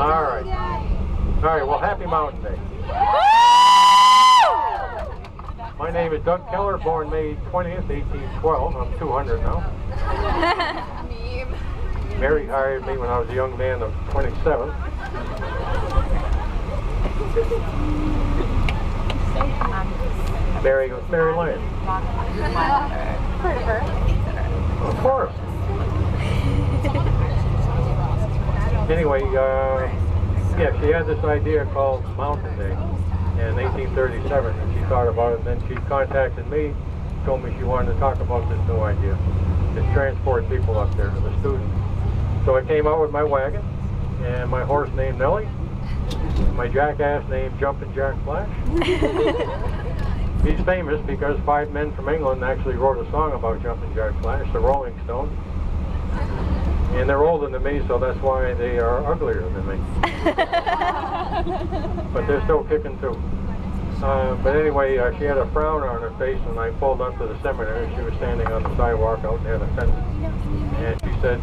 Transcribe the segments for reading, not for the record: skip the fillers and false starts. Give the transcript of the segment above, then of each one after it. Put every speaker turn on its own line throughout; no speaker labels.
All right. All right, well, happy Mountain Day. My name is Doug Keller, born May 20th, 1812. I'm 200 now. Mary hired me when I was a young man of 27. Mary was Mary Lane.
Heard of her.
Of course. Anyway, yeah, she had this idea called Mountain Day in 1837, and she thought about it, and then she contacted me, told me she wanted to talk about this new idea, to transport people up there, the students. So I came out with my wagon, and my horse named Nellie, my jackass named Jumpin' Jack Flash. He's famous because 5 men from England actually wrote a song about Jumpin' Jack Flash, the Rolling Stones. And they're older than me, so that's why they are uglier than me. But they're still kicking too. But anyway, she had a frown on her face when I pulled up to the seminary. She was standing on the sidewalk out near the fence. And she said,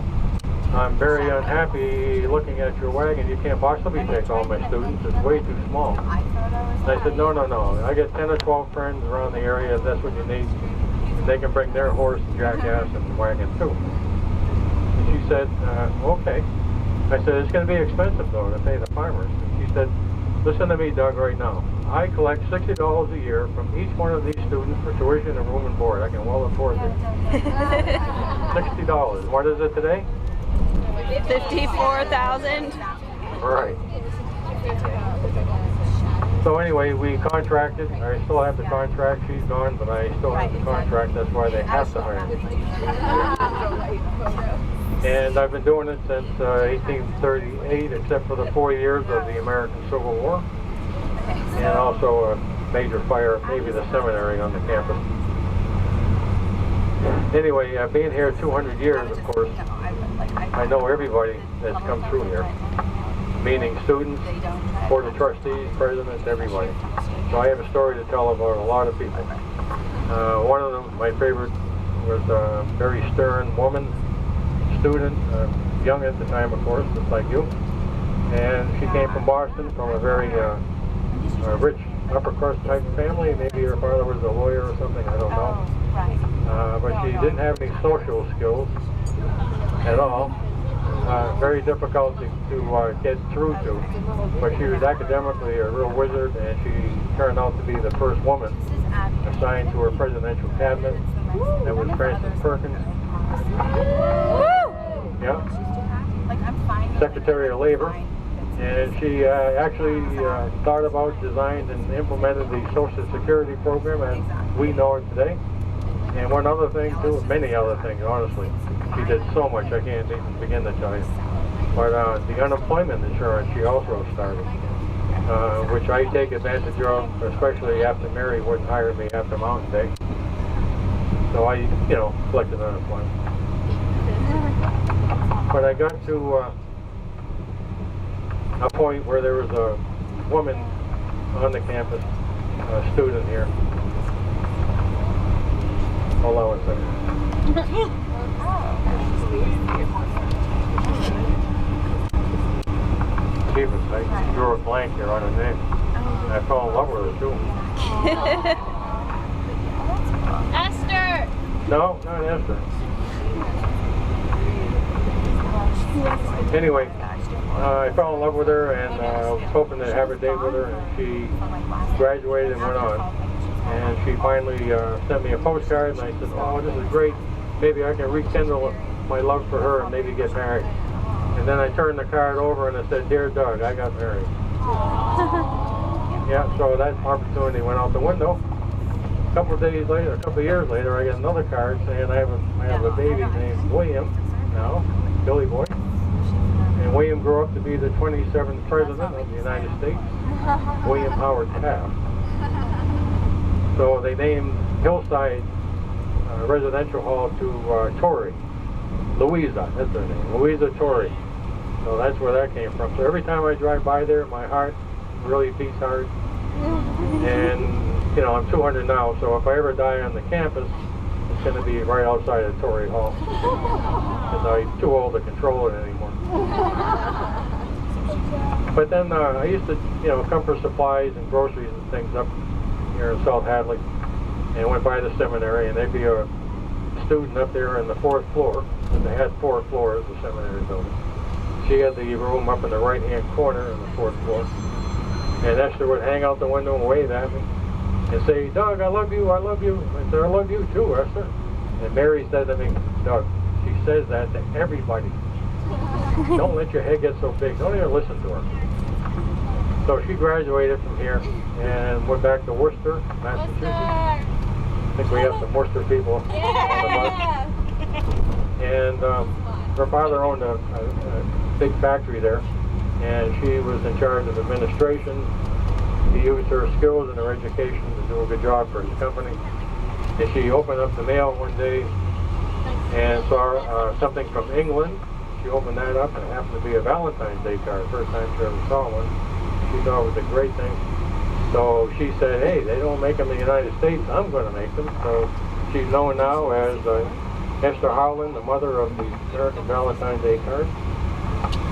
"I'm very unhappy looking at your wagon. You can't possibly take all my students. It's way too small." And I said, no. I got 10 or 12 friends around the area. If that's what you need, and they can bring their horse and jackass and wagon too. She said, okay. I said, it's going to be expensive, though, to pay the farmers. And she said, listen to me, Doug, right now. I collect $60 a year from each one of these students for tuition and room and board. I can well afford it. $60. What is it today?
54,000.
Right. So anyway, we contracted. I still have the contract. She's gone, but I still have the contract. That's why they have to hire me. And I've been doing it since 1838, except for the 4 years of the American Civil War, and also a major fire at maybe the seminary on the campus. Anyway, being here 200 years, of course, I know everybody that's come through here, meaning students, board of trustees, presidents, everybody. So I have a story to tell about a lot of people. One of them, my favorite, was a very stern woman, student, young at the time, of course, just like you. And she came from Boston, from a very rich upper crust type of family. Maybe her father was a lawyer or something, I don't know. But she didn't have any social skills at all. Very difficult to get through to. But she was academically a real wizard, and she turned out to be the first woman assigned to her presidential cabinet. That was Frances Perkins. Yeah. Secretary of Labor. And she actually thought about, designed, and implemented the Social Security program as we know it today. And one other thing too, many other things, honestly. She did so much I can't even begin to tell you. But the unemployment insurance she also started, which I take advantage of, especially after Mary wouldn't hire me after Mountain Day. So I, collected unemployment. But I got to a point where there was a woman on the campus, a student here. Hold on one second. I drew a blank here on her name. I fell in love with her too.
Esther!
No, not Esther. Anyway, I fell in love with her, and I was hoping to have a date with her, and she graduated and went on. And she finally sent me a postcard, and I said, oh, this is great. Maybe I can rekindle my love for her and maybe get married. And then I turned the card over and it said, Dear Doug, I got married. Yeah, so that opportunity went out the window. A couple of days later, a couple of years later, I get another card saying I have a baby named William now, Billy Boy. And William grew up to be the 27th President of the United States, William Howard Taft. So they named Hillside Residential Hall to Torrey. Louisa, that's her name, Louisa Torrey. So that's where that came from. So every time I drive by there, my heart really beats hard. And, I'm 200 now, so if I ever die on the campus, it's going to be right outside of Torrey Hall. Because I'm too old to control it anymore. But then I used to, come for supplies and groceries and things up here in South Hadley, and went by the seminary, and there'd be a student up there in the 4th floor, and they had 4 floors, the seminary building. She had the room up in the right-hand corner in the 4th floor, and Esther would hang out the window and wave at me and say, "Doug, I love you, I love you." I said, "I love you too, Esther." And Mary said to me, "Doug, she says that to everybody. Don't let your head get so big. Don't even listen to her." So she graduated from here and went back to Worcester, Massachusetts. I think we have some Worcester people on the bus. And her father owned a big factory there, and she was in charge of administration. He used her skills and her education to do a good job for his company. And she opened up the mail one day and saw something from England. She opened that up, and it happened to be a Valentine's Day card. First time she ever saw one. She thought it was a great thing. So she said, "Hey, they don't make them in the United States. I'm going to make them." So she's known now as Esther Howland, the mother of the American Valentine's Day card.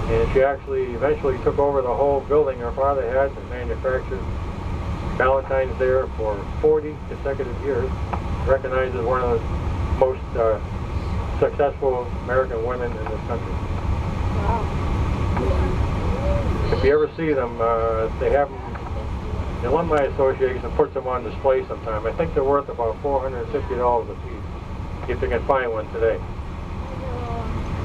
And she actually eventually took over the whole building her father had and manufactured Valentine's there for 40 consecutive years. Recognized as one of the most successful American women in this country.
Wow.
If you ever see them, they have them, the Alumni Association puts them on display sometime. I think they're worth about $450 a piece, if you can find one today.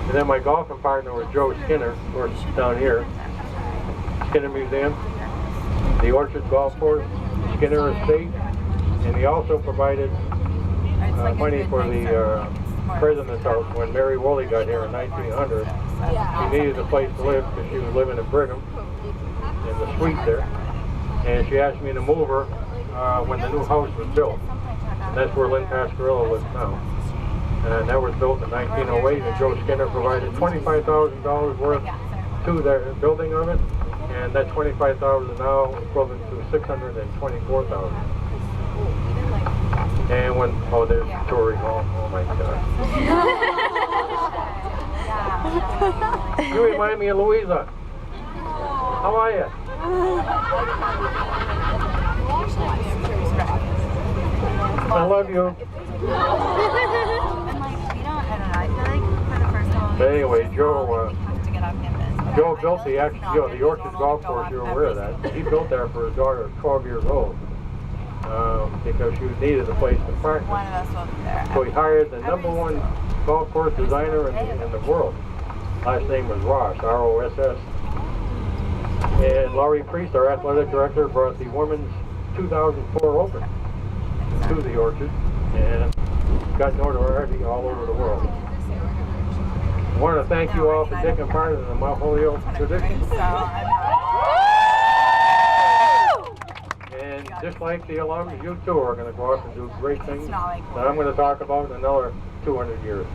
And then my golfing partner was Joe Skinner, of course, down here. Skinner Museum, the Orchard Golf Course, Skinner Estate, and he also provided money for the President's House when Mary Woolley got here in 1900. She needed a place to live because she was living in Brigham, in the suite there. And she asked me to move her when the new house was built. And that's where Lynn Pasquarello lives now. And that was built in 1908, and Joe Skinner provided $25,000 worth to the building of it, and that $25,000 now equivalent to $624,000. And when, oh, there's Tori Hall, oh my God. You remind me of Louisa. How are you? I love you. But anyway, Joe built the Orchard Golf Course. You're aware of that. He built that for his daughter, 12 years old, because she needed a place to practice. So he hired the #1 golf course designer in the world. Last name was Ross, R-O-S-S. And Laurie Priest, our athletic director, brought the women's 2004 Open to the Orchard, and got notoriety all over the world. I want to thank you all for taking part in the Mount Holyoke tradition. And just like the alums, you too are going to go out and do great things that I'm going to talk about in another 200 years.